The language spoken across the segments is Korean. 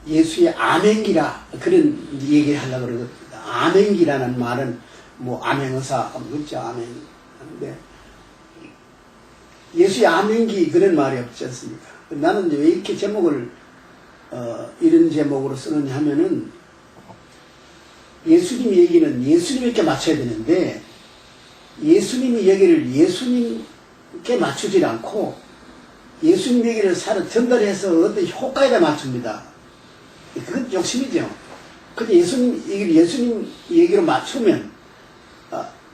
예수의 아멘기라 그런 얘기를 하려고 그러거든요. 아멘기라는 말은 뭐 아멘의사 그렇죠. 아멘 하는데 예수의 아멘기 그런 말이 없지 않습니까? 나는 왜 이렇게 제목을 이런 제목으로 쓰느냐 하면은 예수님 얘기는 예수님에게 맞춰야 되는데 예수님 얘기를 예수님께 맞추지 않고 예수님 얘기를 전달해서 어떤 효과에다 맞춥니다. 그건 욕심이죠. 근데 예수님 얘기로 맞추면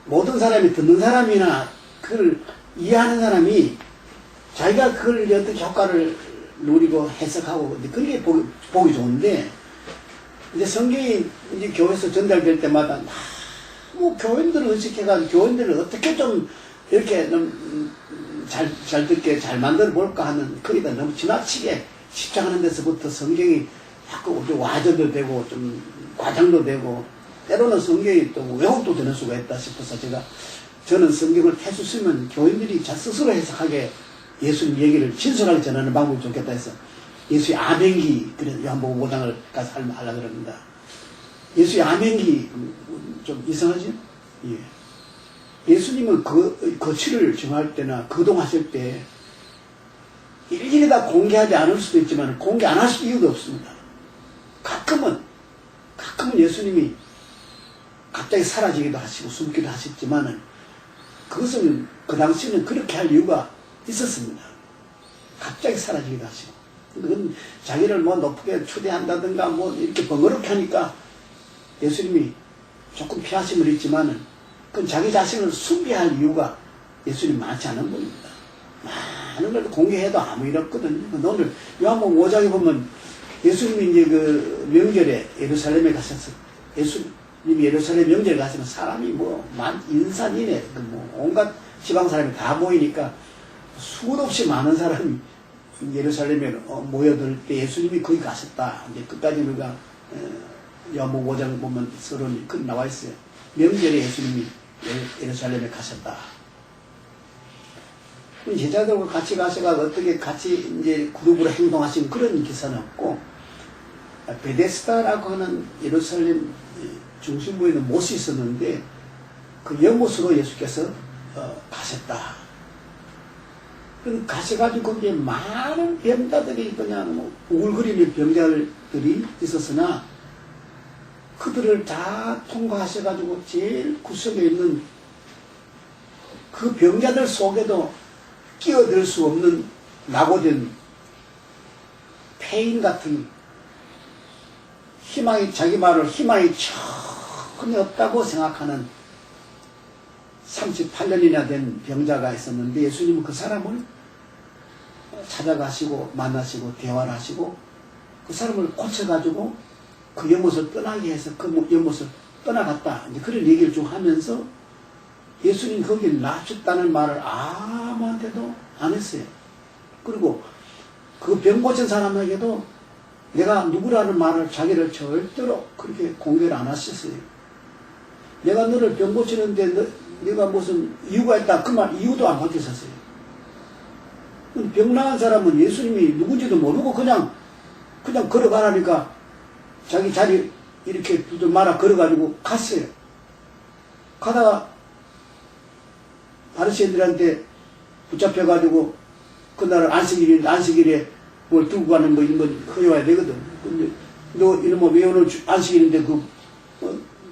모든 사람이 듣는 사람이나 그걸 이해하는 사람이 자기가 그걸 어떤 효과를 누리고 해석하고 그게 보기 좋은데 이제 성경이 이제 교회에서 전달될 때마다 뭐 교인들을 의식해가지고 교인들을 어떻게 좀 이렇게 잘 듣게 잘 만들어 볼까 하는 거기다 너무 지나치게 집착하는 데서부터 성경이 자꾸 좀 와전도 되고 좀 과장도 되고 때로는 성경이 또 왜곡도 되는 수가 있다 싶어서 저는 성경을 태수 쓰면 교인들이 자 스스로 해석하게 예수님 얘기를 진솔하게 전하는 방법이 좋겠다 해서 예수의 아멘기 그래서 요한복음 5장을 가서 하려고 그럽니다. 예수의 아멘기 좀 이상하죠? 예. 예수님은 거취를 정할 때나 거동하실 때 일일이 다 공개하지 않을 수도 있지만 공개 안 하실 이유도 없습니다. 가끔은 예수님이 갑자기 사라지기도 하시고 숨기도 하셨지만은 그것은 그 당시에는 그렇게 할 이유가 있었습니다. 갑자기 사라지기도 하시고 그건 자기를 뭐 높게 초대한다든가 뭐 이렇게 번거롭게 하니까 예수님이 조금 피하심을 했지만은 그건 자기 자신을 숭배할 이유가 예수님 많지 않은 분입니다. 많은 걸 공개해도 아무 일 없거든요. 오늘 요한복음 5장에 보면 예수님이 이제 그 명절에 예루살렘에 가셔서 예수님이 예루살렘 명절에 가시면 사람이 뭐 인산인해 뭐 온갖 지방 사람이 다 모이니까 수도 없이 많은 사람이 예루살렘에 모여들 때 예수님이 거기 가셨다. 이제 끝까지 우리가 요한복음 5장 보면 서론이 나와 있어요. 명절에 예수님이 예루살렘에 가셨다. 제자들과 같이 가셔가 어떻게 같이 이제 그룹으로 행동하신 그런 기사는 없고 베데스다라고 하는 예루살렘 중심부에 있는 못이 있었는데 그 연못으로 예수께서 가셨다. 가셔가지고 거기에 많은 병자들이 그냥 뭐 우글거리는 병자들이 있었으나 그들을 다 통과하셔가지고 제일 구석에 있는 그 병자들 속에도 끼어들 수 없는 낙오된 폐인 같은 자기 말을 희망이 전혀 없다고 생각하는 38년이나 된 병자가 있었는데 예수님은 그 사람을 찾아가시고 만나시고 대화를 하시고 그 사람을 고쳐가지고 그 연못을 떠나게 해서 그 연못을 떠나갔다. 이제 그런 얘기를 좀 하면서 예수님 거기를 놔줬다는 말을 아무한테도 안 했어요. 그리고 그 병 고친 사람에게도 내가 누구라는 말을 자기를 절대로 그렇게 공개를 안 하셨어요. 내가 너를 병 고치는데 네가 무슨 이유가 있다 그 말 이유도 안 밝혔었어요. 병 나은 사람은 예수님이 누군지도 모르고 그냥 걸어가라니까 자기 자리 이렇게 말아 걸어가지고 갔어요. 가다가 바리새인들한테 붙잡혀가지고 그날 안식일에 뭘 들고 가는 거 이런 건 허용해야 되거든. 근데 너 이놈아 왜 오늘 안식일인데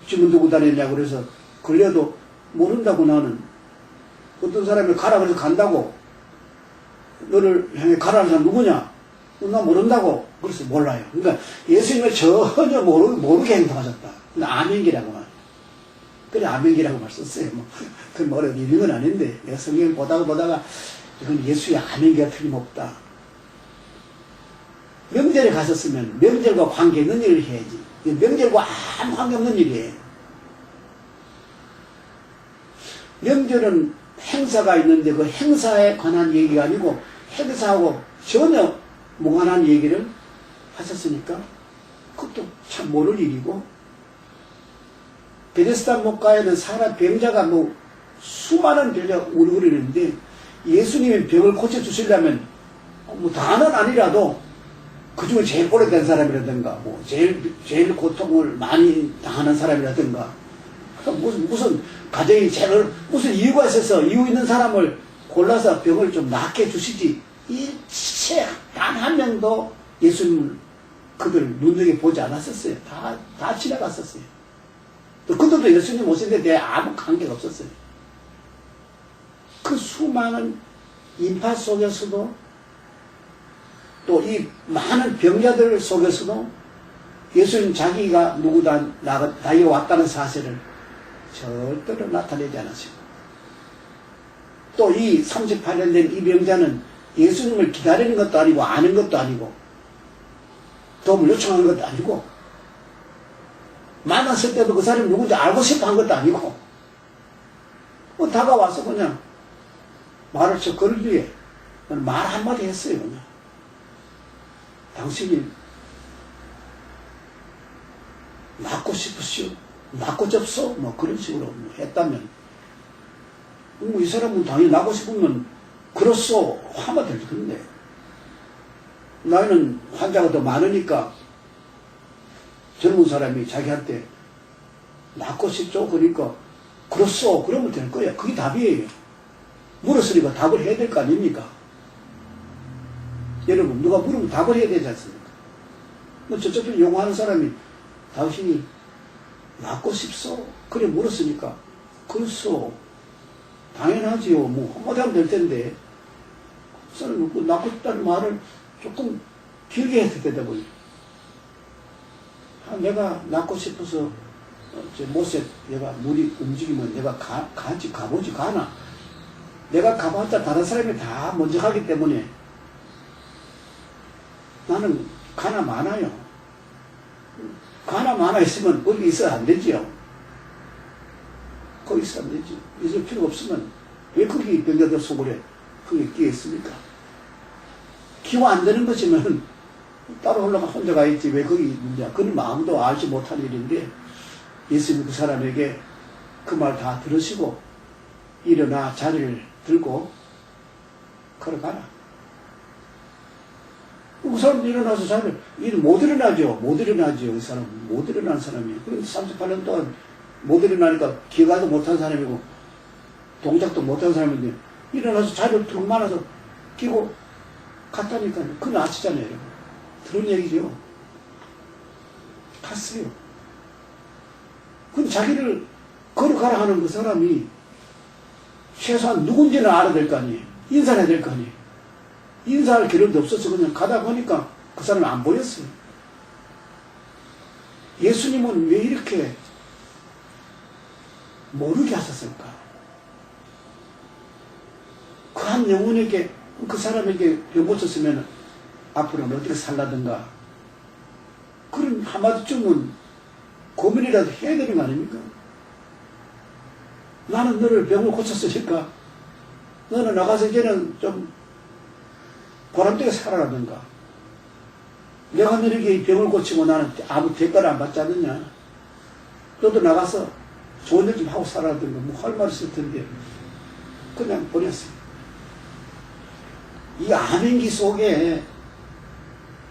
주문 두고 다녔냐고 그래서 걸려도 모른다고 나는. 어떤 사람이 가라 그래서 간다고. 너를 향해 가라는 사람 누구냐? 나 모른다고. 그래서 몰라요. 그러니까 예수님을 전혀 모르게 행동하셨다. 아멘기라고 말. 그래 아멘기라고 말 썼어요. 그 어려운 일인 건 아닌데 내가 성경을 보다가 이건 예수의 아멘기가 틀림없다. 명절에 가셨으면 명절과 관계있는 일을 해야지. 명절과 아무 관계없는 일이에요. 명절은 행사가 있는데 그 행사에 관한 얘기가 아니고 행사하고 전혀 무관한 얘기를 하셨으니까 그것도 참 모를 일이고 베데스다 목가에는 사람 병자가 수많은 병자가 우르르는데 예수님이 병을 고쳐주시려면 다는 아니라도 그중에 제일 오래된 사람이라든가, 뭐, 제일 고통을 많이 당하는 사람이라든가, 무슨 가정이 제일, 무슨 이유가 있어서 이유 있는 사람을 골라서 병을 좀 낫게 해주시지, 일체 단 한 명도 예수님을 그들 눈여겨보지 않았었어요. 다 지나갔었어요. 또 그들도 예수님 오신데 대해 아무 관계가 없었어요. 그 수많은 인파 속에서도 또 이 많은 병자들 속에서도 예수님 자기가 누구다 나에게 왔다는 사실을 절대로 나타내지 않았습니다. 또 이 38년 된 이 병자는 예수님을 기다리는 것도 아니고 아는 것도 아니고 도움을 요청하는 것도 아니고 만났을 때도 그 사람이 누군지 알고 싶어 한 것도 아니고 뭐 다가와서 그냥 말을 저 거리 위에 말 한마디 했어요. 그냥 당신이 낫고 싶으시오? 낫고 접소? 뭐 그런 식으로 했다면 이 사람은 당연히 낫고 싶으면 그렇소 하면 될 텐데 나이는 환자가 더 많으니까 젊은 사람이 자기한테 낫고 싶죠? 그러니까 그렇소 그러면 될 거야. 그게 답이에요. 물었으니까 답을 해야 될 거 아닙니까? 여러분 누가 물으면 답을 해야 되지 않습니까? 뭐 저쪽에 용어하는 사람이 당신이 낫고 싶소? 그래 물었으니까 그렇소 당연하지요. 뭐 한마디 하면 될 텐데 그 사람이 낫고 싶다는 말을 조금 길게 해서 대답을 내가 낫고 싶어서 저 못에 내가 물이 움직이면 내가 가보지 가나 내가 가봤자 다른 사람이 다 먼저 가기 때문에 나는 가나 많아요. 가나 많아 있으면 거기 있어야 안 되지요. 거기 있어야 안 되지. 있을 필요가 없으면 왜 거기 병자들 속으로 거기 끼어 있습니까? 기호 안 되는 것이면 따로 올라가 혼자 가 있지 왜 거기 있느냐. 그건 마음도 알지 못할 일인데 예수님 그 사람에게 그 말 다 들으시고 일어나 자리를 들고 걸어가라. 그 사람도 일어나서 자리를 못 일어나죠. 못 일어나죠. 이 사람 못 일어난 사람이에요. 그럼 38년 동안 못 일어나니까 기가도 못한 사람이고 동작도 못한 사람인데 일어나서 자리를 툭 말아서 끼고 갔다니까요. 그건 아시잖아요. 들은 얘기죠. 갔어요. 그건 자기를 걸어가라 하는 그 사람이 최소한 누군지는 알아야 될 거 아니에요. 인사해야 될 거 아니에요. 인사할 기름도 없어서 그냥 가다 보니까 그 사람이 안 보였어요. 예수님은 왜 이렇게 모르게 하셨을까? 그 한 영혼에게 그 사람에게 병 고쳤으면 앞으로는 어떻게 살라든가 그런 한마디쯤은 고민이라도 해야 되는 거 아닙니까? 나는 너를 병을 고쳤으니까 너는 나가서 이제는 좀 보람되게 살아라든가 내가 너에게 이 병을 고치고 나는 아무 대가를 안 받지 않느냐 너도 나가서 좋은 일 좀 하고 살아라든가 뭐 할 말 있을 텐데 그냥 보냈어요. 이 암행기 속에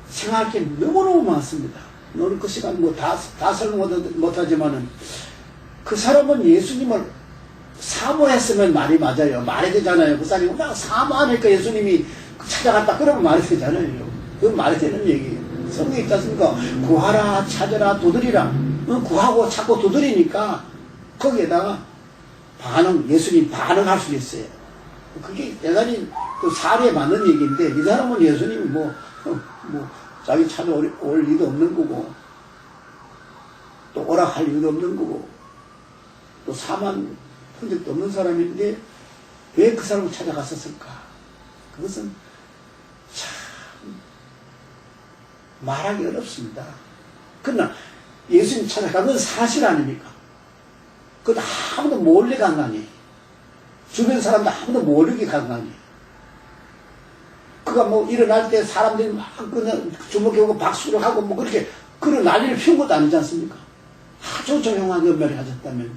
생각할 게 너무너무 많습니다. 오늘 그 시간 뭐 다 설명 못하지만은 그 사람은 예수님을 사모했으면 말이 맞아요. 말이 되잖아요. 그 사람이 막 사모하니까 예수님이 찾아갔다 그러면 말이 되잖아요. 그건 말이 되는 얘기예요. 성경에 있지 않습니까? 구하라 찾아라 두드리라. 구하고 찾고 두드리니까 거기에다가 예수님 반응할 수 있어요. 그게 대단히 그 사례에 맞는 얘기인데 이 사람은 예수님이 자기 찾아올 리도 없는 거고 또 오락할 이유도 없는 거고 또 사만 흔적도 없는 사람인데 왜 그 사람을 찾아갔었을까? 그것은 참 말하기 어렵습니다. 그러나 예수님 찾아간 건 사실 아닙니까? 그것도 아무도 몰래 간 거 아니에요. 주변 사람도 아무도 모르게 간 거 아니에요. 그가 뭐 일어날 때 사람들이 막 그냥 주목해오고 박수를 하고 뭐 그렇게 그런 난리를 피운 것도 아니지 않습니까? 아주 조용한 연말을 하셨다면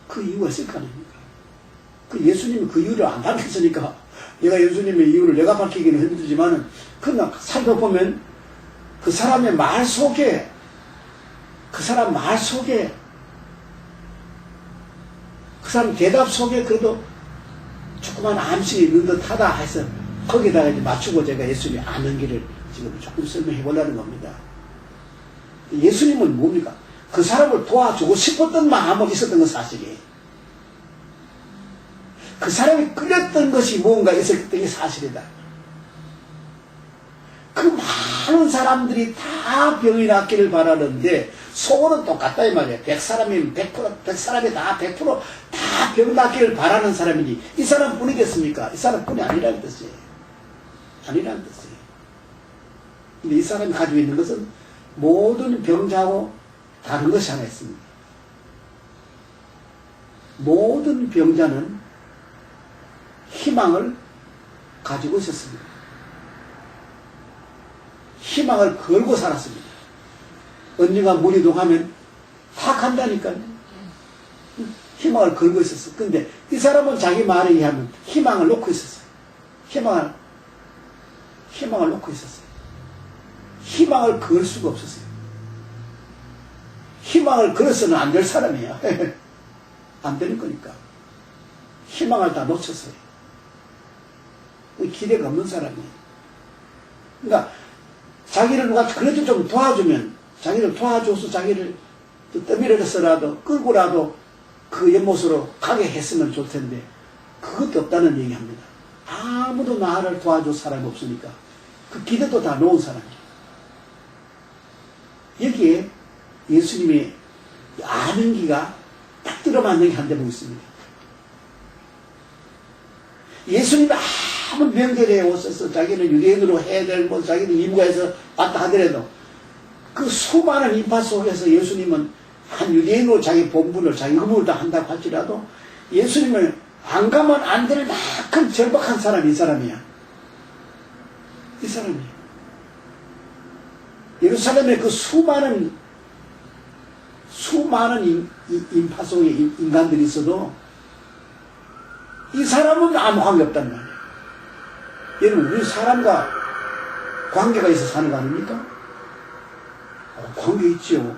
그 이유가 있을 거 아닙니까? 그 예수님이 그 이유를 안 밝혔으니까 내가 예수님의 이유를 내가 밝히기는 힘들지만은 그냥 살펴보면 그 사람의 말 속에, 그 사람 말 속에, 그 사람 대답 속에 그래도 조그만 암시이 있는 듯 하다 해서 거기다가 이제 맞추고 제가 예수님이 아는 길을 지금 조금 설명해 보려는 겁니다. 예수님은 뭡니까? 그 사람을 도와주고 싶었던 마음은 있었던 건 사실이에요. 그 사람이 끌렸던 것이 무언가 있었던 게 사실이다. 그 많은 사람들이 다 병이 낫기를 바라는데 속으로는 똑같다 이 말이에요. 100사람이면 100사람이 다 100% 다 병 낫기를 바라는 사람이니 이 사람뿐이겠습니까? 이 사람뿐이 아니라는 뜻이에요. 아니라는 뜻이에요. 근데 이 사람이 가지고 있는 것은 모든 병자하고 다른 것이 하나 있습니다. 모든 병자는 희망을 가지고 있었습니다. 희망을 걸고 살았습니다. 언젠가 무리동하면 다 간다니까요. 희망을 걸고 있었어. 근데 이 사람은 자기 말에 의하면 희망을 놓고 있었어요. 희망을 놓고 있었어요. 희망을 걸 수가 없었어요. 희망을 걸어서는 안 될 사람이야. 안 되는 거니까. 희망을 다 놓쳤어요. 기대가 없는 사람이에요. 그러니까 자기를 누가 그래도 좀 도와주면 자기를 도와줘서 자기를 떠밀어서라도 끌고라도 그 연못으로 가게 했으면 좋을 텐데 그것도 없다는 얘기합니다. 아무도 나를 도와줄 사람이 없으니까 그 기대도 다 놓은 사람이에요. 여기에 예수님의 아는 기가 딱 들어맞는 게 한 대목 있습니다. 예수님이 아무 명절에 오셔서 자기는 유대인으로 해야 될 뭐 자기는 임무에서 왔다 하더라도 그 수많은 인파 속에서 예수님은 한 유대인으로 자기 본분을 자기 의무를 다 한다고 할지라도 예수님을 안 가면 안 될 만큼 절박한 사람이 이 사람이야. 이 사람이야. 예루살렘의 그 수많은 인파 속에 인간들이 있어도 이 사람은 아무 관계 없단 말이에요. 여러분, 우리 사람과 관계가 있어 사는 거 아닙니까? 관계 있지요.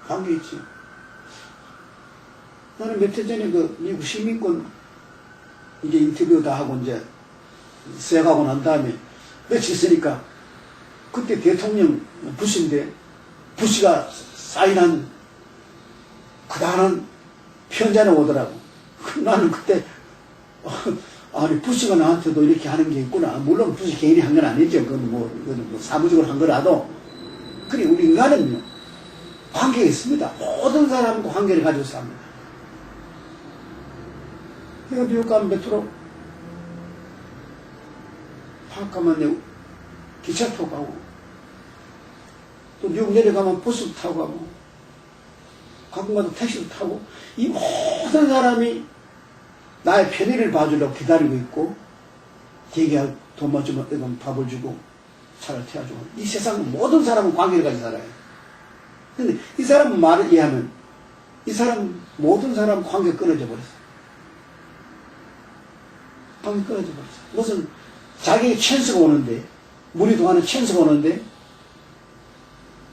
관계 있지요. 나는 몇 해 전에 그 미국 시민권 이제 인터뷰 다 하고 이제 수행하고 난 다음에 며칠 있으니까 그때 대통령 부시인데 부시가 사인한 그다란 편지가 오더라고. 나는 그때 아니 부시가 나한테도 이렇게 하는 게 있구나. 물론 부시 개인이 한 건 아니죠. 그건 뭐 사무직으로 한 거라도. 그래 우리 인간은요 관계가 있습니다. 모든 사람과 관계를 가지고 삽니다. 내가 미국 가면 메트로 파악 가면 기차 타고 가고 또 미국 내려가면 버스 타고 가고 가끔가다 택시도 타고 이 모든 사람이 나의 편의를 봐주려고 기다리고 있고 대기할 돈만 주면 밥을 주고 차를 태워주고 이 세상 모든 사람은 관계를 가지고 살아요. 근데 이 사람 말을 이해하면 이 사람 모든 사람 관계 끊어져 버렸어요. 관계 끊어져 버렸어요. 무슨 자기의 찬스가 오는데 물이 동하는 찬스가 오는데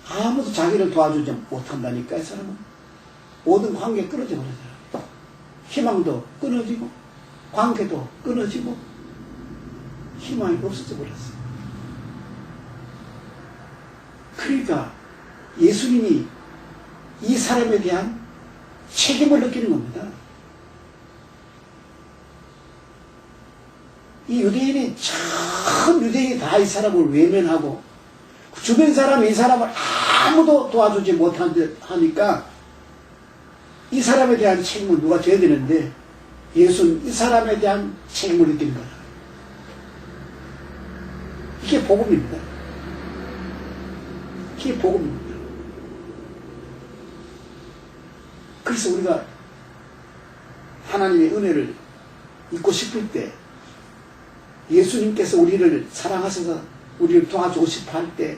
아무도 자기를 도와주지 못한다니까 이 사람은 모든 관계 끊어져 버리더라고요. 희망도 끊어지고 관계도 끊어지고 희망이 없어져 버렸어요. 그러니까 예수님이 이 사람에 대한 책임을 느끼는 겁니다. 이 유대인이 전 유대인이 다 이 사람을 외면하고 주변 사람이 이 사람을 아무도 도와주지 못하니까 이 사람에 대한 책임을 누가 져야 되는데 예수는 이 사람에 대한 책임을 느끼는 거다. 이게 복음입니다. 이게 복음입니다. 그래서 우리가 하나님의 은혜를 잊고 싶을 때 예수님께서 우리를 사랑하셔서 우리를 도와주고 싶어 할 때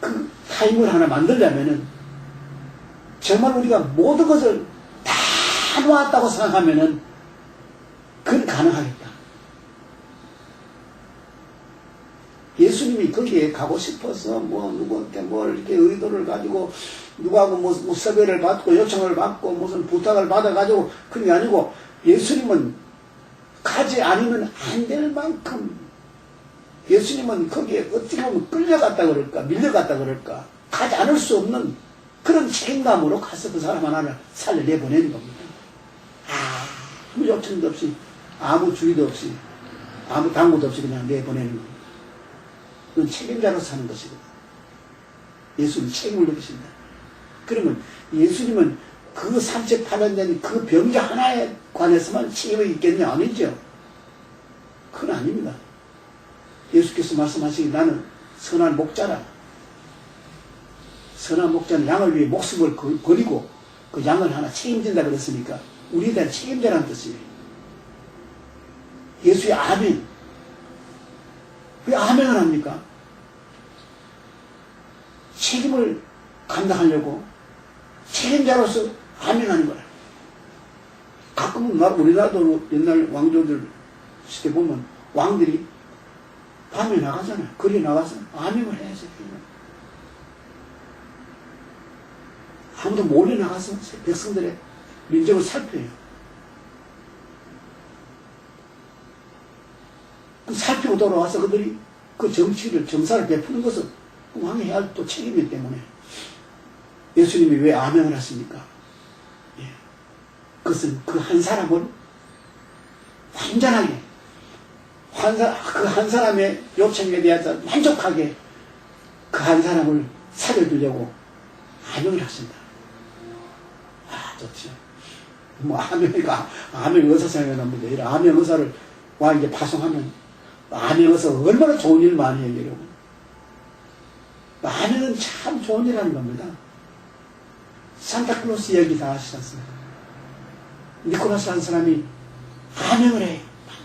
그 타임을 하나 만들려면은 정말 우리가 모든 것을 다 놓았다고 생각하면은 그건 가능하겠다. 예수님이 거기에 가고 싶어서 뭐 누구한테 뭘 이렇게 의도를 가지고 누구하고 뭐 섭외를 받고 요청을 받고 무슨 부탁을 받아가지고 그런 게 아니고 예수님은 가지 않으면 안 될 만큼 예수님은 거기에 어떻게 보면 끌려갔다 그럴까 밀려갔다 그럴까 가지 않을 수 없는 그런 책임감으로 가서 그 사람 하나를 살려내보내는 겁니다. 아무 요청도 없이 아무 주의도 없이 아무 당부도 없이 그냥 내보내는 겁니다. 그건 책임자로서 사는 것이거든. 예수는 책임을 느끼신다. 그러면 예수님은 그 38년 된 그 병자 하나에 관해서만 책임이 있겠냐? 아니죠. 그건 아닙니다. 예수께서 말씀하시기 나는 선한 목자라. 선한 목자는 양을 위해 목숨을 버리고 그 양을 하나 책임진다 그랬으니까 우리에 대한 책임자라는 뜻이에요. 예수의 아멘. 왜 아멘을 합니까? 책임을 감당하려고 책임자로서 아멘하는 거라. 가끔은 우리나라도 옛날 왕조들 시대 보면 왕들이 밤에 나가잖아요. 거리에 나가서 아멘을 해야지. 아무도 몰래 나가서 백성들의 민족을 살펴요. 살피고 돌아와서 그들이 그 정사를 베푸는 것은 왕이 해야 할 또 책임이기 때문에 예수님이 왜 아멘을 하십니까? 예. 그것은 그 한 사람을 완전하게 그 한 사람의 요청에 대해서 만족하게 그 한 사람을 살려주려고 아멘을 하신다. 좋죠. 뭐 아멘 의사 생각납니다. 이런 아멘 의사를 왕에게 파송하면 아멘 의사 얼마나 좋은 일 많이 해요, 여러분. 아멘은 참 좋은 일 하는 겁니다. 산타클로스 이야기 다 아시지 않습니까? 니콜라스 한 사람이 아멘을 해.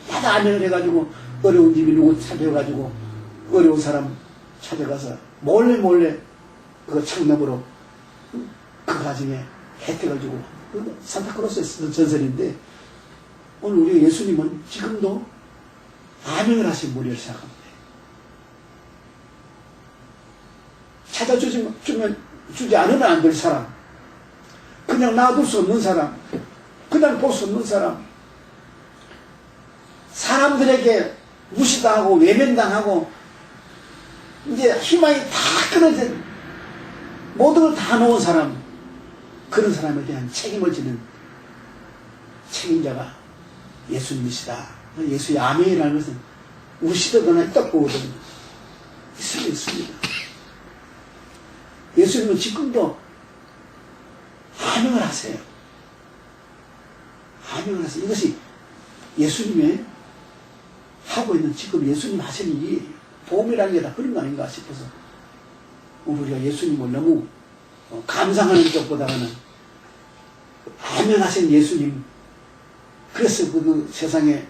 마다 아멘을 해가지고 어려운 집이 누구 찾아가지고 어려운 사람 찾아가서 몰래 그 창너머로 그 가정에 혜택을 주고 산타클로스에 쓰던 전설인데 오늘 우리 예수님은 지금도 아멘을 하신 분이라고 생각합니다. 주지 않으면 안 될 사람, 그냥 놔둘 수 없는 사람, 그냥 볼 수 없는 사람, 사람들에게 무시당하고 외면당하고 이제 희망이 다 끊어진 모든 걸 다 놓은 사람, 그런 사람에 대한 책임을 지는 책임자가 예수님이시다. 예수의 아멘이라는 것은 우시더거나 있다고거든요. 있습니다. 예수님은 지금도 아멘을 하세요. 아멘을 하세요. 이것이 예수님의 하고 있는 지금 예수님 하시는 이 도움이라는 게 다 그런 거 아닌가 싶어서 우리가 예수님을 너무 감상하는 쪽보다는 아멘 하신 예수님, 그래서 그 세상에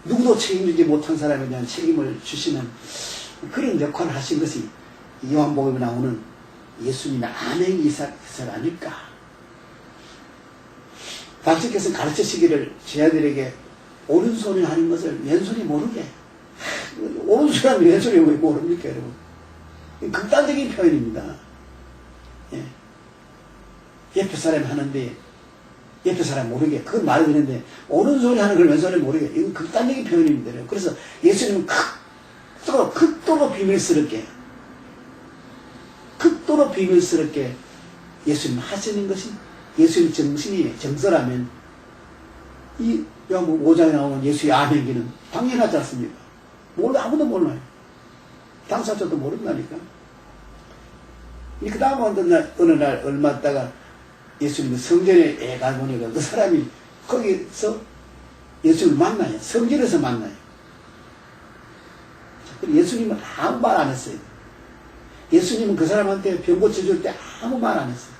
누구도 책임지지 못한 사람에 대한 책임을 주시는 그런 역할을 하신 것이 요한복음에 나오는 예수님의 아멘 이삭 아닐까. 당신께서 가르치시기를 제 아들에게 오른손이 하는 것을 왼손이 모르게. 오른손이 하면 왼손이 왜 모릅니까, 여러분? 극단적인 표현입니다. 예. 옆에 사람이 하는데 옆에 사람이 모르게, 그건 말이 되는데 오른손이 하는 걸 왼손이 모르게, 이건 극단적인 표현입니다. 그래서 예수님은 극도로 비밀스럽게 예수님 하시는 것이 예수님 정신이 정서라면 이 요한복음 5장에 나오는 예수의 아멘기는 당연하지 않습니까? 아무도 몰라요. 당사자도 모른다니까. 그 다음 어느 날 얼마 있다가 예수님이 성전에 가보니까 그 사람이 거기서 예수님을 만나요. 성전에서 만나요. 예수님은 아무 말 안 했어요. 예수님은 그 사람한테 병 고쳐줄 때 아무 말 안 했어요.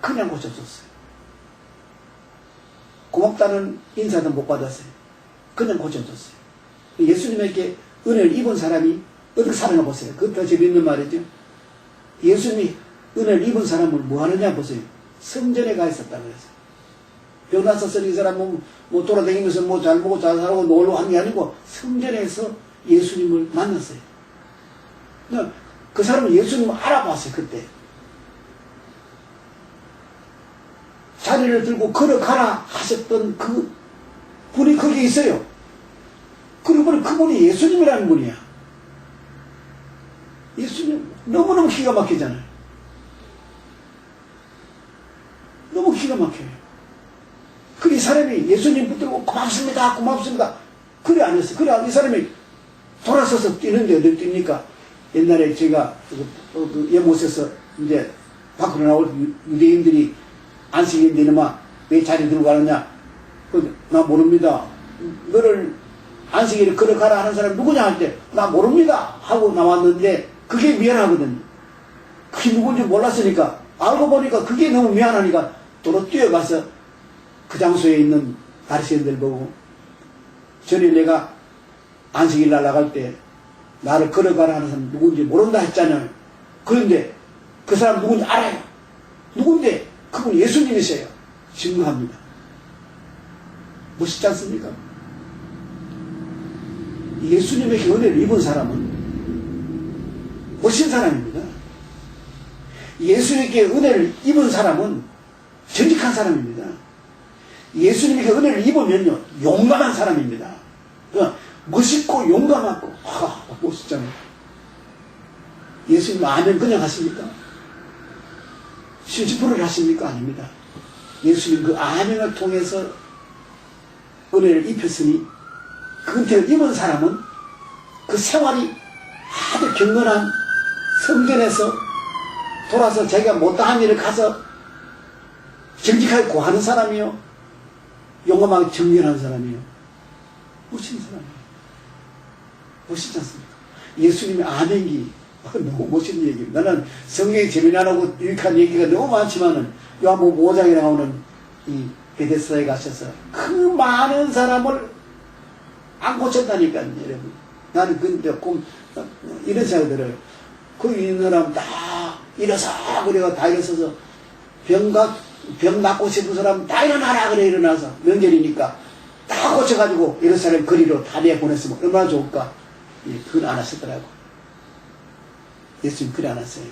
그냥 고쳐줬어요. 고맙다는 인사도 못 받았어요. 그냥 고쳐줬어요. 예수님에게 은혜를 입은 사람이 어떻게 살아나 보세요. 그것 더 재밌는 말이죠. 예수님이 은혜를 입은 사람을 뭐 하느냐 보세요. 성전에 가 있었다 그랬어요. 병 났었으니 이 사람은 뭐 돌아다니면서 뭐 잘 보고 잘 살고 놀러 한 게 아니고 성전에서 예수님을 만났어요. 그 사람은 예수님을 알아봤어요, 그때. 자리를 들고 걸어가라 하셨던 그 분이 거기 있어요. 그러고 그분이 예수님이라는 분이야. 예수님 너무너무 기가 막히잖아요. 너무 기가 막혀요. 그래 이 사람이 예수님 붙들고 고맙습니다 고맙습니다 그래 안 했어. 그래 이 사람이 돌아서서 뛰는데 어딜 뜁니까? 옛날에 제가 연못에서 이제 밖으로 나올 유대인들이 안식일인데 이놈아 왜 자리 들고 가느냐? 나 모릅니다. 너를 안식일에 걸어가라 하는 사람이 누구냐 할 때 나 모릅니다 하고 나왔는데 그게 미안하거든. 그게 누군지 몰랐으니까 알고 보니까 그게 너무 미안하니까 도로 뛰어가서 그 장소에 있는 바리새인들 보고 전에 내가 안식일 날 나갈 때 나를 걸어가라 하는 사람 누군지 모른다 했잖아요. 그런데 그 사람 누군지 알아요. 누군데? 그분 예수님이세요. 증거합니다. 멋있지 않습니까? 예수님에게 은혜를 입은 사람은 멋진 사람입니다. 예수님께 은혜를 입은 사람은 정직한 사람입니다. 예수님에게 은혜를 입으면요 용감한 사람입니다. 멋있고 용감하고 멋있잖아요. 예수님 아멘 그냥 하십니까? 심시풀이를 하십니까? 아닙니다. 예수님 그 아멘을 통해서 은혜를 입혔으니 그 은혜를 입은 사람은 그 생활이 아주 경건한 성전에서 돌아서 자기가 못다한 일을 가서 정직하게 고하는 사람이요 용감하게 정결한 사람이요 멋진 사람이에요. 멋있지 않습니까? 예수님의 아멘기 너무 멋진 얘기입니다. 나는 성경이 재미나고 유익한 얘기가 너무 많지만은 요한복음 5장에 나오는 이 베데스다에 가셔서 그 많은 사람을 안 고쳤다니까요, 여러분. 나는 근데 꼭 이런 생각이 들어요. 거기 있는 사람 다 일어서 그래가 다 일어서서 병 낫고 싶은 사람 다 일어나라 그래 일어나서 명절이니까 다 고쳐가지고 이런 사람 거리로 다 내보냈으면 얼마나 좋을까. 예, 그건 안 하셨더라고. 예수님 그래 안 하세요.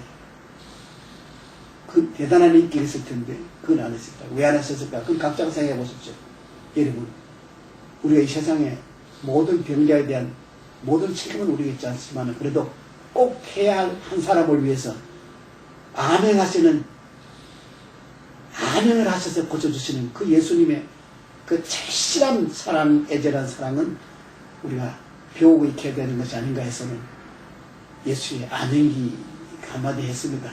그 대단한 인기가 있을 텐데 그건 안 하셨다고. 왜 안 하셨을까? 그건 각자 생각해 보십시오. 여러분 우리가 이 세상에 모든 병자에 대한 모든 책임은 우리가 있지 않지만 그래도 꼭 해야 할 한 사람을 위해서 아멘을 하셔서 고쳐주시는 그 예수님의 그 절실한 사랑, 애절한 사랑은 우리가 배우고 익혀야 되는 것이 아닌가 해서는 예수의 아멘기 한마디 했습니다.